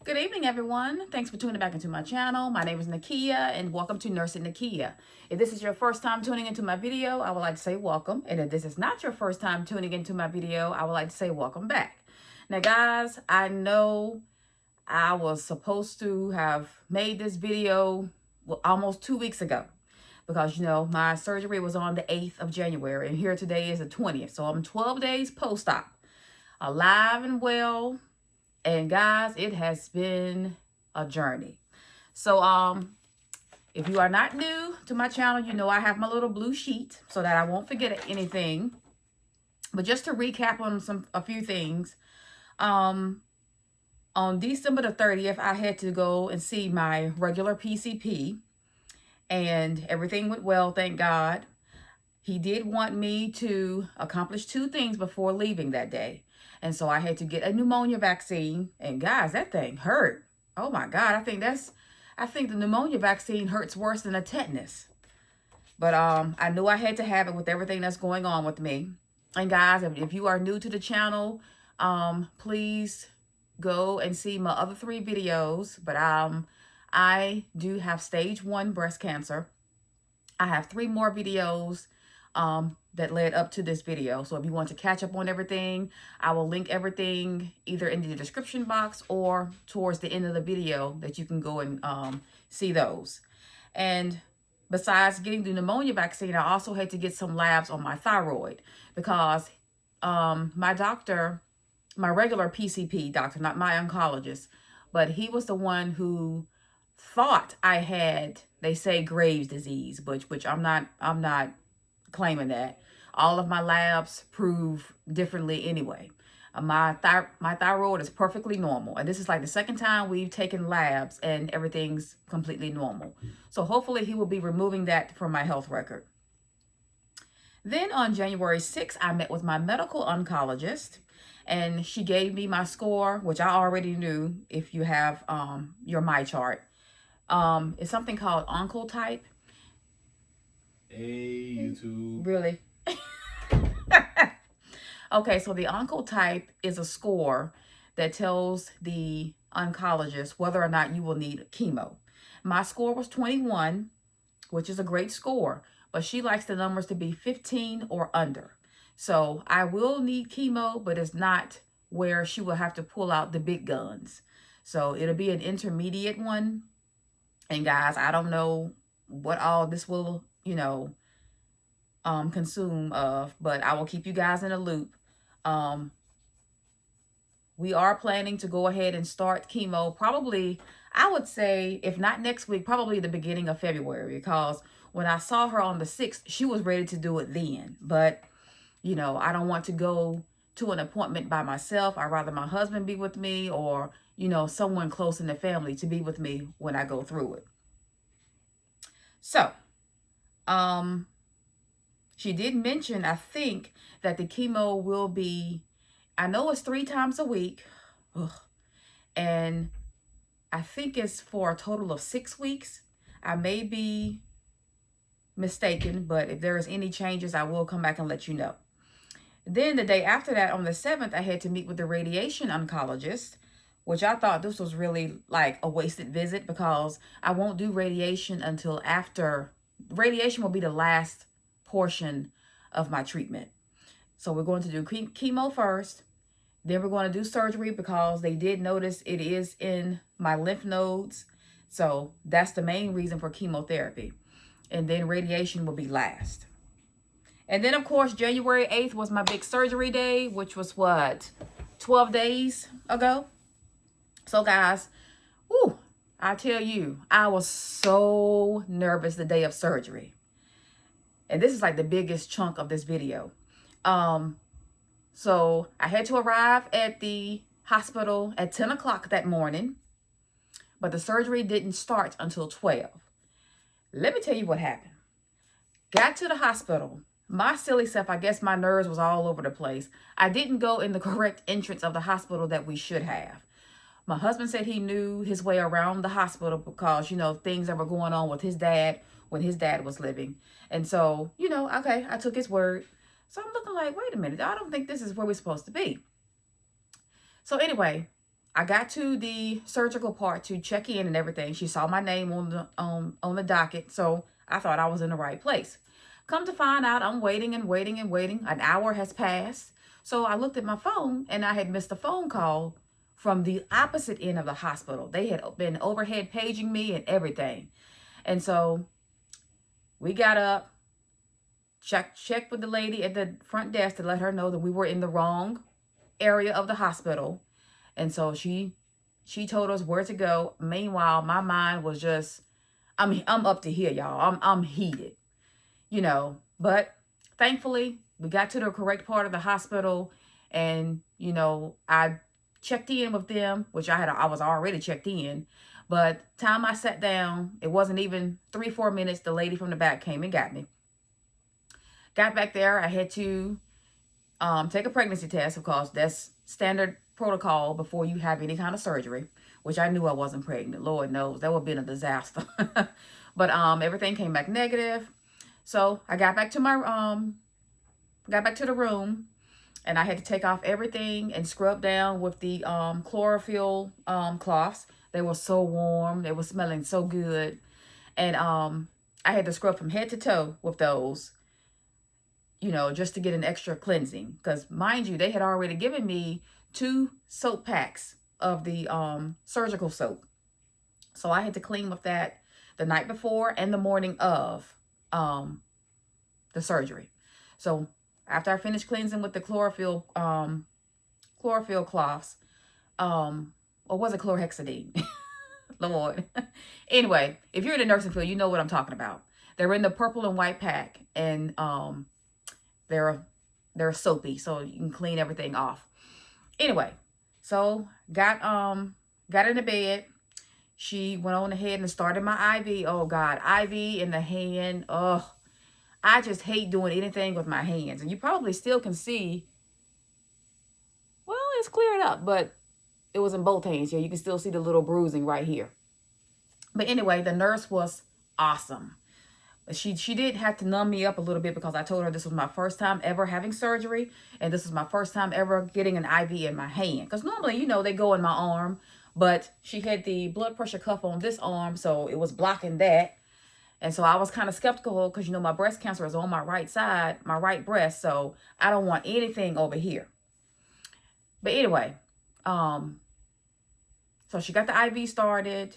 Good evening, everyone. Thanks for tuning back into my channel. My name is Nakia, and welcome to Nursing Nakia. If this is your first time tuning into my video, I would like to say welcome. And if this is not your first time tuning into my video, I would like to say welcome back. Now, guys, I know I was supposed to have made this video almost 2 weeks ago because, my surgery was on the 8th of January, and here today is the 20th. So I'm 12 days post-op, alive and well. And guys, it has been a journey. So if you are not new to my channel, you know I have my little blue sheet so that I won't forget anything. But just to recap on a few things, on December the 30th, I had to go and see my regular PCP, and everything went well, thank God. He did want me to accomplish 2 things before leaving that day. And so I had to get a pneumonia vaccine. And guys, that thing hurt. Oh my God. I think the pneumonia vaccine hurts worse than a tetanus. But I knew I had to have it with everything that's going on with me. And guys, if you are new to the channel, please go and see my other 3 videos. But I do have stage 1 breast cancer. I have 3 more videos that led up to this video. So if you want to catch up on everything, I will link everything either in the description box or towards the end of the video that you can go and see those. And besides getting the pneumonia vaccine, I also had to get some labs on my thyroid because my doctor, my regular PCP doctor, not my oncologist, but he was the one who thought I had, they say, Graves' disease, which I'm not claiming that. All of my labs prove differently anyway. My thyroid is perfectly normal, and this is like the second time we've taken labs and everything's completely normal. So hopefully he will be removing that from my health record. Then on January 6th, I met with my medical oncologist, and she gave me my score, which I already knew if you have your My Chart. It's something called Oncotype. Hey, YouTube. Really? Okay, so the Oncotype is a score that tells the oncologist whether or not you will need chemo. My score was 21, which is a great score, but she likes the numbers to be 15 or under. So I will need chemo, but it's not where she will have to pull out the big guns. So it'll be an intermediate one. And guys, I don't know what all this will, consume of, but I will keep you guys in a loop. We are planning to go ahead and start chemo probably, I would say, if not next week, probably the beginning of February, because when I saw her on the 6th, she was ready to do it then. But, I don't want to go to an appointment by myself. I'd rather my husband be with me or, someone close in the family to be with me when I go through it. So, she did mention, I think, that the chemo will be, I know it's 3 times a week. Ugh. And I think it's for a total of 6 weeks. I may be mistaken, but if there is any changes, I will come back and let you know. Then the day after that, on the 7th, I had to meet with the radiation oncologist, which I thought this was really like a wasted visit because I won't do radiation until after. Radiation will be the last portion of my treatment. So we're going to do chemo first. Then we're going to do surgery because they did notice it is in my lymph nodes. So that's the main reason for chemotherapy. And then radiation will be last. And then, of course, January 8th was my big surgery day, which was what, 12 days ago? So, guys, I tell you, I was so nervous the day of surgery. And this is like the biggest chunk of this video. So I had to arrive at the hospital at 10 o'clock that morning, but the surgery didn't start until 12. Let me tell you what happened. Got to the hospital. My silly self, I guess my nerves was all over the place. I didn't go in the correct entrance of the hospital that we should have. My husband said he knew his way around the hospital because, things that were going on with his dad when his dad was living. And so, okay, I took his word. So I'm looking like, wait a minute, I don't think this is where we're supposed to be. So anyway, I got to the surgical part to check in and everything. She saw my name on the docket, so I thought I was in the right place. Come to find out, I'm waiting and waiting and waiting. An hour has passed. So I looked at my phone and I had missed a phone call from the opposite end of the hospital. They had been overhead paging me and everything. And so we got up, checked with the lady at the front desk to let her know that we were in the wrong area of the hospital. And so she told us where to go. Meanwhile, my mind was just, I'm up to here, y'all. I'm heated, you know. But thankfully, we got to the correct part of the hospital, and you know, I checked in with them, which I was already checked in. But time I sat down, it wasn't even 3-4 minutes. The lady from the back came and got me. Got back there, I had to take a pregnancy test. Of course, that's standard protocol before you have any kind of surgery, which I knew I wasn't pregnant. Lord knows, that would have been a disaster. But everything came back negative. So I got back to the room, and I had to take off everything and scrub down with the chlorophyll cloths. They were so warm. They were smelling so good. And I had to scrub from head to toe with those, you know, just to get an extra cleansing. Because mind you, they had already given me 2 soap packs of the surgical soap. So I had to clean with that the night before and the morning of the surgery. So after I finished cleansing with the chlorophyll cloths, or was it chlorhexidine? Lord. Anyway, if you're in the nursing field, you know what I'm talking about. They're in the purple and white pack, and they're soapy, so you can clean everything off. Anyway, so got into bed. She went on ahead and started my IV. Oh God, IV in the hand. Oh, I just hate doing anything with my hands. And you probably still can see, well, it's cleared up, but it was in both hands. Yeah, you can still see the little bruising right here. But anyway, the nurse was awesome. She did have to numb me up a little bit because I told her this was my first time ever having surgery, and this is my first time ever getting an IV in my hand. Because normally, you know, they go in my arm, but she had the blood pressure cuff on this arm, so it was blocking that. And so I was kind of skeptical because, you know, my breast cancer is on my right side, my right breast, so I don't want anything over here. But anyway, so she got the IV started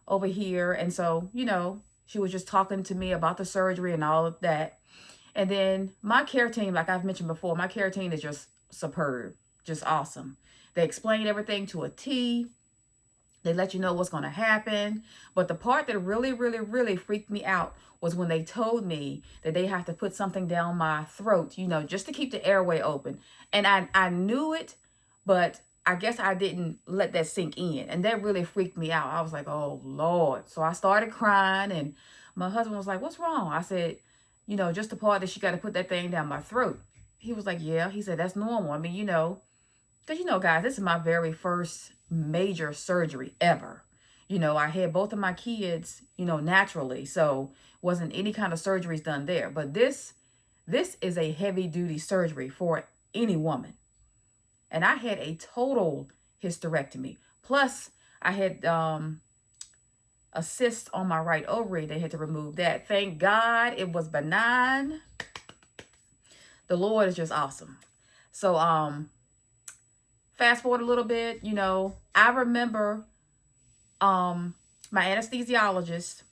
over here, and so, you know, she was just talking to me about the surgery and all of that. And then my care team, like I've mentioned before, my care team is just superb, just awesome. They explain everything to a T. They let you know what's going to happen. But the part that really, really, really freaked me out was when they told me that they have to put something down my throat, you know, just to keep the airway open. And I knew it, but I guess I didn't let that sink in. And that really freaked me out. I was like, oh, Lord. So I started crying, and my husband was like, what's wrong? I said, you know, just the part that she got to put that thing down my throat. He was like, yeah. He said, that's normal. I mean, you know, because, you know, guys, this is my very first major surgery ever. You know, I had both of my kids, you know, naturally. So wasn't any kind of surgeries done there. But this is a heavy duty surgery for any woman. And I had a total hysterectomy. Plus, I had a cyst on my right ovary. They had to remove that. Thank God it was benign. The Lord is just awesome. So, fast forward a little bit, you know, I remember my anesthesiologist,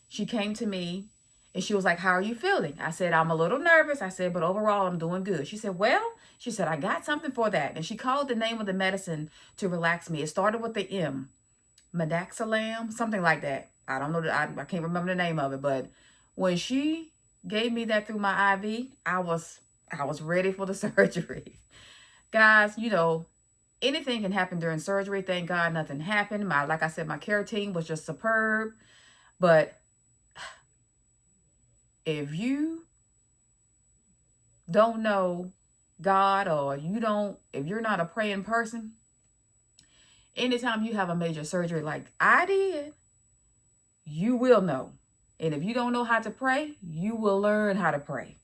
she came to me and she was like, how are you feeling? I said, I'm a little nervous. I said, but overall, I'm doing good. She said, well, she said, I got something for that. And she called the name of the medicine to relax me. It started with the M, Midazolam, something like that. I don't know, I can't remember the name of it. But when she gave me that through my IV, I was ready for the surgery. Guys, you know, anything can happen during surgery. Thank God nothing happened. Like I said, my care team was just superb. But if you don't know God, or if you're not a praying person, anytime you have a major surgery like I did, you will know. And if you don't know how to pray, you will learn how to pray.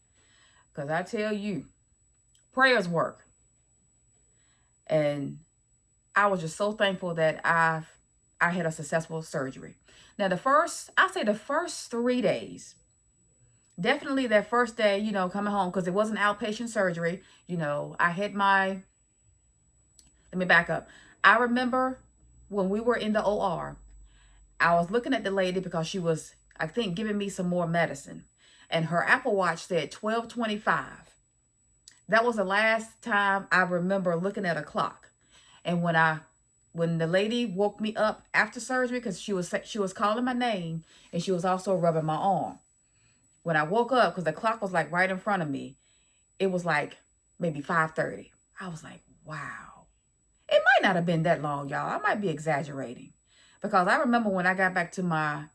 Because I tell you, prayers work. And I was just so thankful that I had a successful surgery. Now I say the first 3 days, definitely that first day, coming home, because it was an outpatient surgery. I had let me back up. I remember when we were in the OR, I was looking at the lady because she was, I think, giving me some more medicine. And her Apple Watch said 12:25. That was the last time I remember looking at a clock. And when the lady woke me up after surgery, because she was calling my name, and she was also rubbing my arm. When I woke up, because the clock was like right in front of me, it was like maybe 5:30. I was like, wow. It might not have been that long, y'all. I might be exaggerating. Because I remember when I got back to my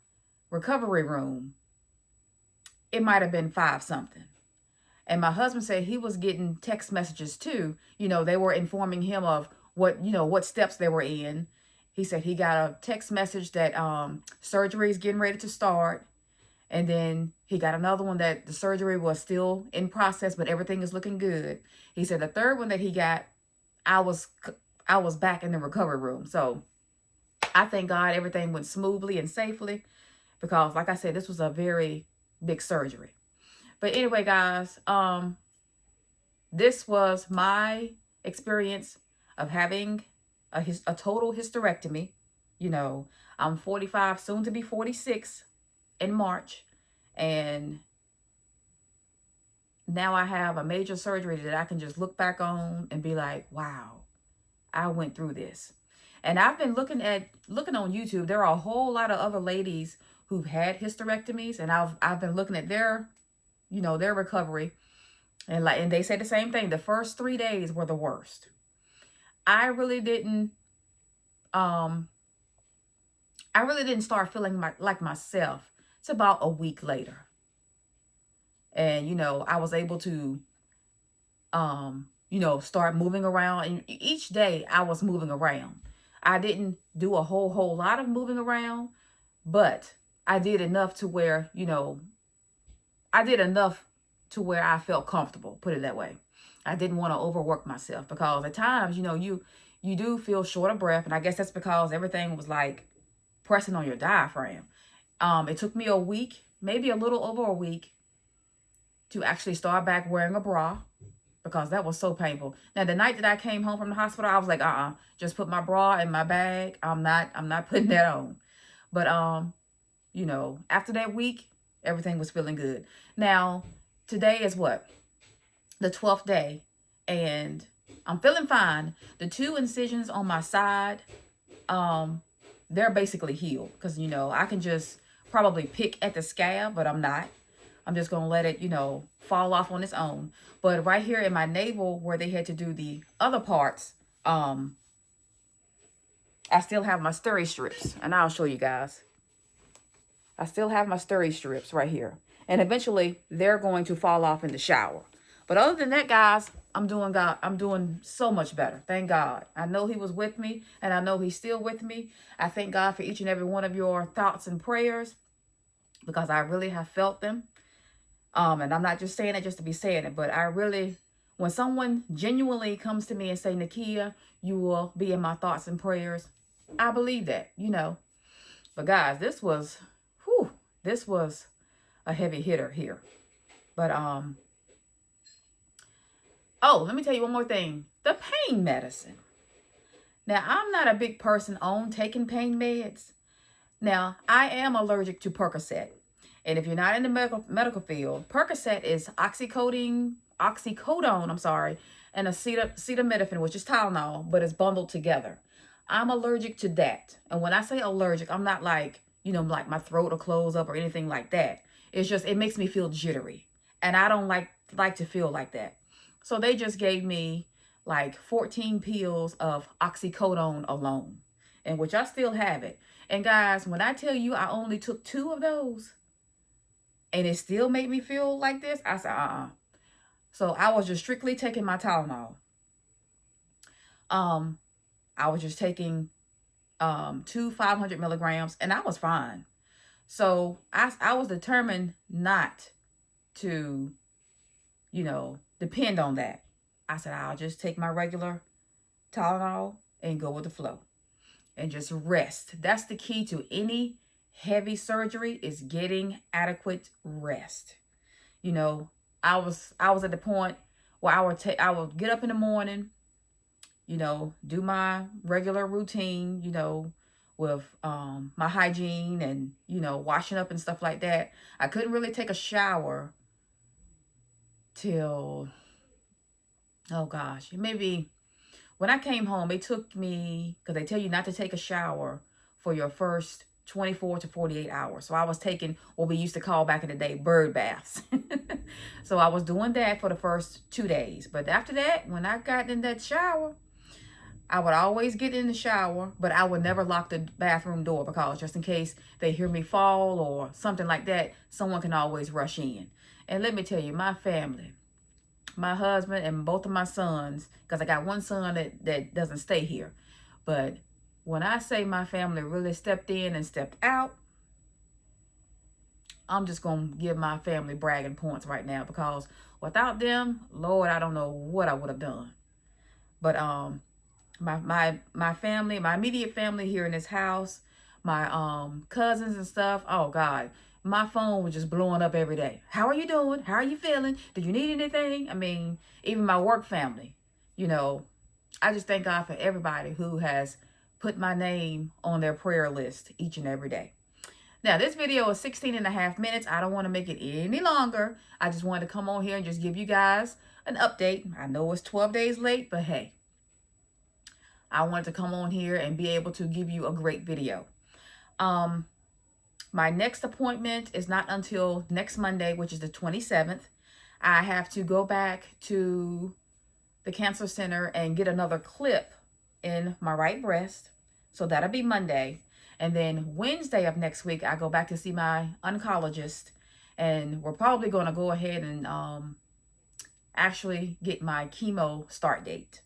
recovery room, it might have been 5 something. And my husband said he was getting text messages too. They were informing him of what steps they were in. He said he got a text message that surgery is getting ready to start. And then he got another one that the surgery was still in process, but everything is looking good. He said the third one that he got, I was back in the recovery room. So I thank God everything went smoothly and safely, because like I said, this was a very big surgery. But anyway, guys, this was my experience of having a total hysterectomy. I'm 45, soon to be 46 in March. And now I have a major surgery that I can just look back on and be like, wow, I went through this. And I've been looking on YouTube. There are a whole lot of other ladies who've had hysterectomies, and I've been looking at their recovery, and they say the same thing. The first 3 days were the worst. I really didn't start feeling like myself. It's about a week later. And I was able to start moving around, and each day I was moving around. I didn't do a whole lot of moving around, but I did enough to where, I felt comfortable, put it that way. I didn't want to overwork myself, because at times, you do feel short of breath. And I guess that's because everything was like pressing on your diaphragm. It took me a week, maybe a little over a week, to actually start back wearing a bra, because that was so painful. Now, the night that I came home from the hospital, I was like, just put my bra in my bag. I'm not putting that on. But, after that week, everything was feeling good. Now, today is what? The 12th day. And I'm feeling fine. The 2 incisions on my side, they're basically healed. Because, I can just probably pick at the scab, but I'm not. I'm just going to let it, fall off on its own. But right here in my navel, where they had to do the other parts, I still have my steri strips. And I'll show you guys. I still have my steri strips right here. And eventually, they're going to fall off in the shower. But other than that, guys, I'm doing so much better. Thank God. I know he was with me, and I know he's still with me. I thank God for each and every one of your thoughts and prayers, because I really have felt them. And I'm not just saying it just to be saying it, but I really, when someone genuinely comes to me and say, Nakia, you will be in my thoughts and prayers, I believe that, But guys, this was a heavy hitter here. But, let me tell you one more thing. The pain medicine. Now, I'm not a big person on taking pain meds. Now, I am allergic to Percocet. And if you're not in the medical field, Percocet is oxycodone, and acetaminophen, which is Tylenol, but it's bundled together. I'm allergic to that. And when I say allergic, I'm not like, like my throat will close up or anything like that. It's just, it makes me feel jittery. And I don't like to feel like that. So they just gave me like 14 pills of oxycodone alone, and which I still have it. And guys, when I tell you I only took 2 of those, and it still made me feel like this, I said, So I was just strictly taking my Tylenol. I was just taking 2 500 milligrams, and I was fine. So I was determined not to, depend on that. I said, I'll just take my regular Tylenol and go with the flow and just rest. That's the key to any heavy surgery, is getting adequate rest. You know, I was at the point where I would get up in the morning, you know, do my regular routine, you know, with my hygiene and, you know, washing up and stuff like that. I couldn't really take a shower till, oh gosh, maybe when I came home. It took me, because they tell you not to take a shower for your first 24 to 48 hours. So I was taking what we used to call back in the day bird baths. So I was doing that for the first 2 days. But after that, when I got in that shower, I would always get in the shower, but I would never lock the bathroom door, because just in case they hear me fall or something like that, someone can always rush in. And let me tell you, my family, my husband and both of my sons, because I got one son that doesn't stay here. But when I say my family really stepped in and stepped out, I'm just going to give my family bragging points right now, because without them, Lord, I don't know what I would have done. But my family, my immediate family here in this house, my cousins and stuff, oh God, my phone was just blowing up every day. How are you doing? How are you feeling? Do you need anything? I mean, even my work family, you know, I just thank God for everybody who has put my name on their prayer list each and every day. Now, this video is 16.5 minutes. I don't want to make it any longer. I just wanted to come on here and just give you guys an update. I know it's 12 days late, but hey, I wanted to come on here and be able to give you a great video. My next appointment is not until next Monday, which is the 27th. I have to go back to the cancer center and get another clip in my right breast. So that'll be Monday. And then Wednesday of next week, I go back to see my oncologist. And we're probably going to go ahead and actually get my chemo start date.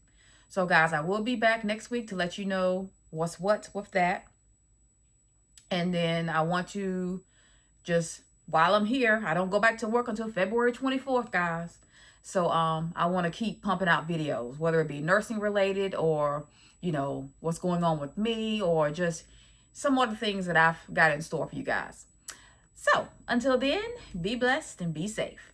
So guys, I will be back next week to let you know what's what with that. And then I want to just, while I'm here, I don't go back to work until February 24th, guys. So I want to keep pumping out videos, whether it be nursing related or, you know, what's going on with me, or just some other things that I've got in store for you guys. So until then, be blessed and be safe.